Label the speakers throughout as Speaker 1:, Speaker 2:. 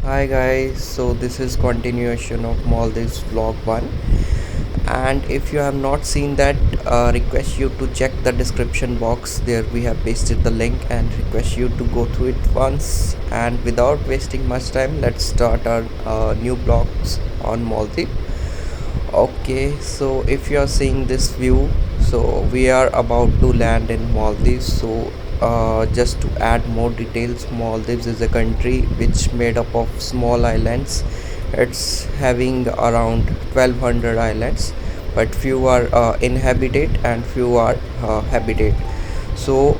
Speaker 1: Hi guys, so this is continuation of Maldives vlog 1, and if you have not seen that, request you to check the description box. There we have pasted the link and request you to go through it once. And without wasting much time, let's start our new vlogs on Maldives. Okay, so if you are seeing this view, so we are about to land in Maldives. So just to add more details, Maldives is a country which made up of small islands. It's having around 1200 islands, but few are inhabited and few are habited. So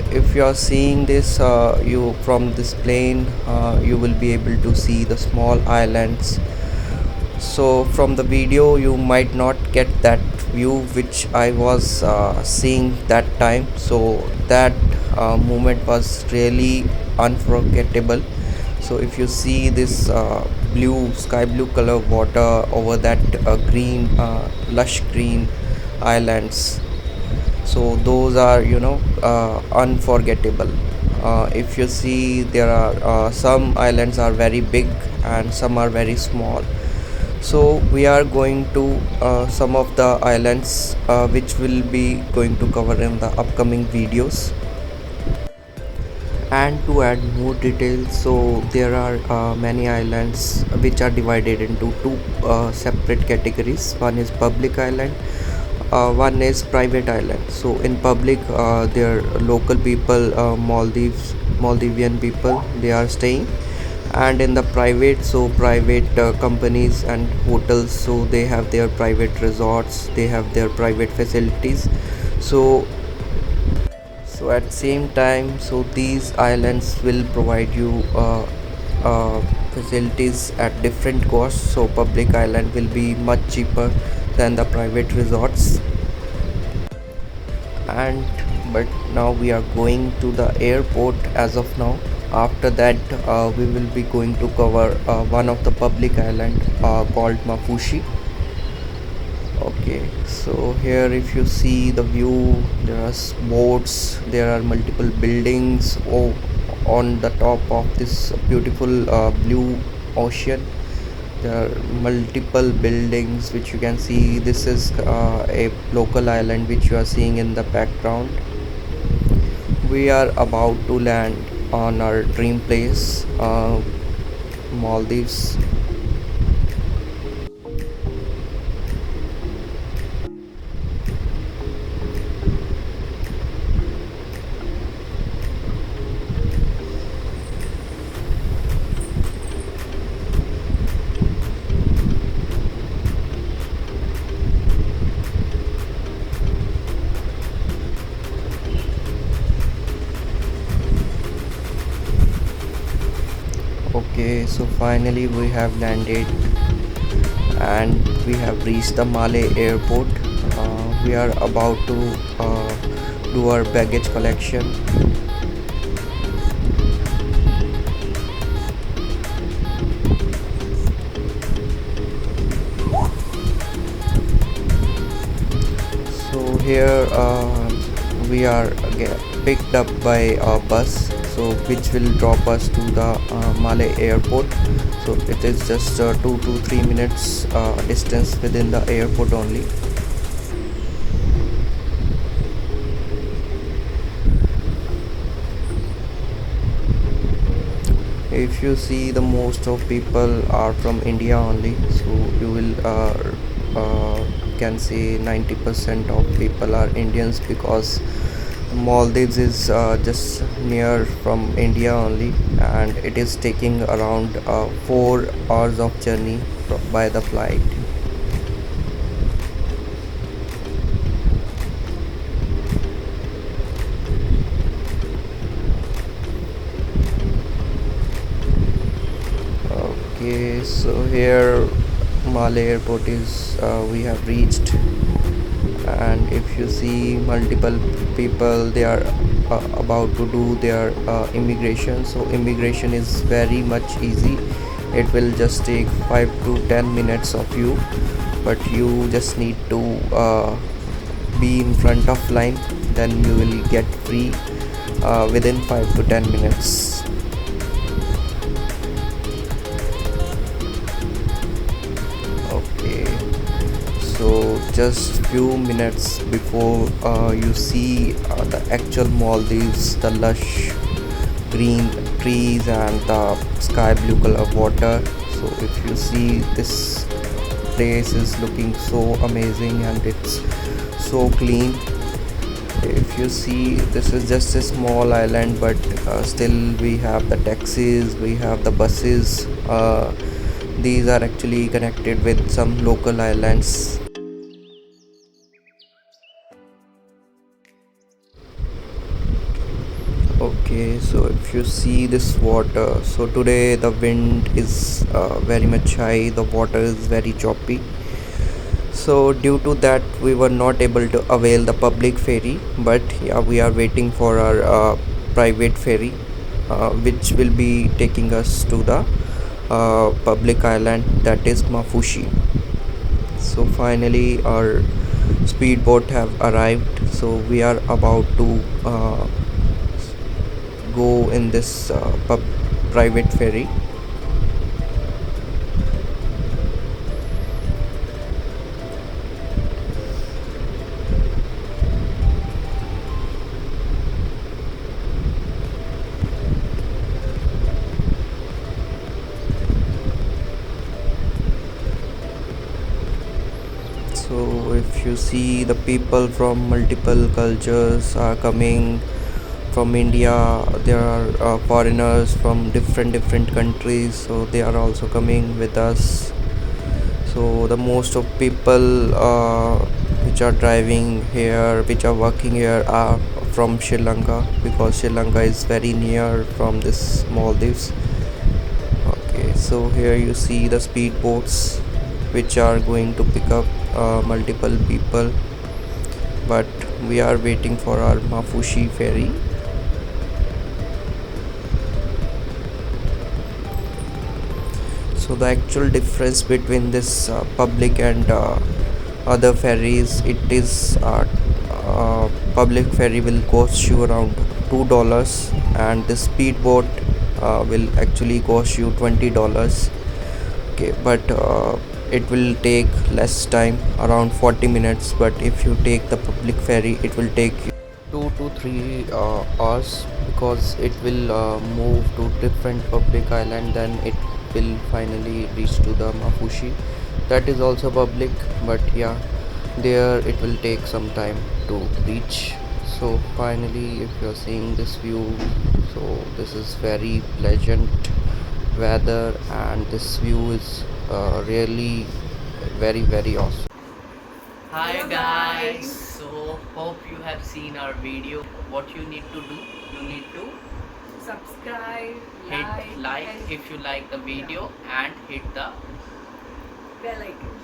Speaker 1: if you are seeing this, you from this plane, you will be able to see the small islands. So from the video you might not get that view which I was seeing that time. So that moment was really unforgettable. So if you see this blue sky blue color water over that green lush green islands, so those are unforgettable. If you see, there are some islands are very big and some are very small. So we are going to some of the islands which will be going to cover in the upcoming videos. And to add more details, so there are many islands which are divided into two separate categories. One is public island, one is private island. So in public, there are local people, Maldivian people, they are staying. And in the private, so private companies and hotels, so they have their private resorts, they have their private facilities. So so at same time, so these islands will provide you uh, facilities at different costs. So public island will be much cheaper than the private resorts. And but now we are going to the airport as of now. After that, we will be going to cover one of the public island called Mafushi. Okay, so here if you see the view, there are boats, there are multiple buildings on the top of this beautiful blue ocean. There are multiple buildings which you can see. This is a local island which you are seeing in the background. We are about to land on our dream place, Maldives. Okay, so finally we have landed and we have reached the Malé airport. We are about to do our baggage collection. So here we are picked up by a bus, so which will drop us to the Malé airport. So it is just 2 to 3 minutes distance within the airport only. If you see, the most of people are from India only, so you will can say 90% of people are Indians, because Maldives is just near from India only, and it is taking around 4 hours of journey by the flight. Okay, so here Malé airport is we have reached. And if you see, multiple people, they are about to do their immigration. So immigration is very much easy. It will just take 5 to 10 minutes of you, but you just need to be in front of line, then you will get free within 5 to 10 minutes. just few minutes before you see the actual Maldives, the lush green trees and the sky blue color water. So if you see, this place is looking so amazing and it's so clean. If you see, this is just a small island, but still we have the taxis, we have the buses. These are actually connected with some local islands. Okay, so if you see this water, so today the wind is very much high, the water is very choppy. So due to that, we were not able to avail the public ferry, but yeah, we are waiting for our private ferry, which will be taking us to the public island, that is Mafushi. So finally our speedboat have arrived, so we are about to go in this private ferry. So if you see, the people from multiple cultures are coming from India. There are foreigners from different countries, so they are also coming with us. So the most of people which are driving here, which are working here, are from Sri Lanka, because Sri Lanka is very near from this Maldives. Okay, so here you see the speedboats which are going to pick up multiple people, but we are waiting for our Mafushi ferry. So the actual difference between this public and other ferries, it is public ferry will cost you around $2, and the speedboat will actually cost you $20. Okay, but it will take less time, around 40 minutes, but if you take the public ferry, it will take you 2 to 3 hours, because it will move to different public island, then it will finally reach to the Mafushi. That is also public, but yeah, there it will take some time to reach. So finally, if you're seeing this view, so this is very pleasant weather, and this view is really very awesome.
Speaker 2: Hi guys, so hope you have seen our video. What you need to do, you need to
Speaker 3: Subscribe,
Speaker 2: hit like
Speaker 3: and
Speaker 2: if you like the video and hit the
Speaker 3: bell icon.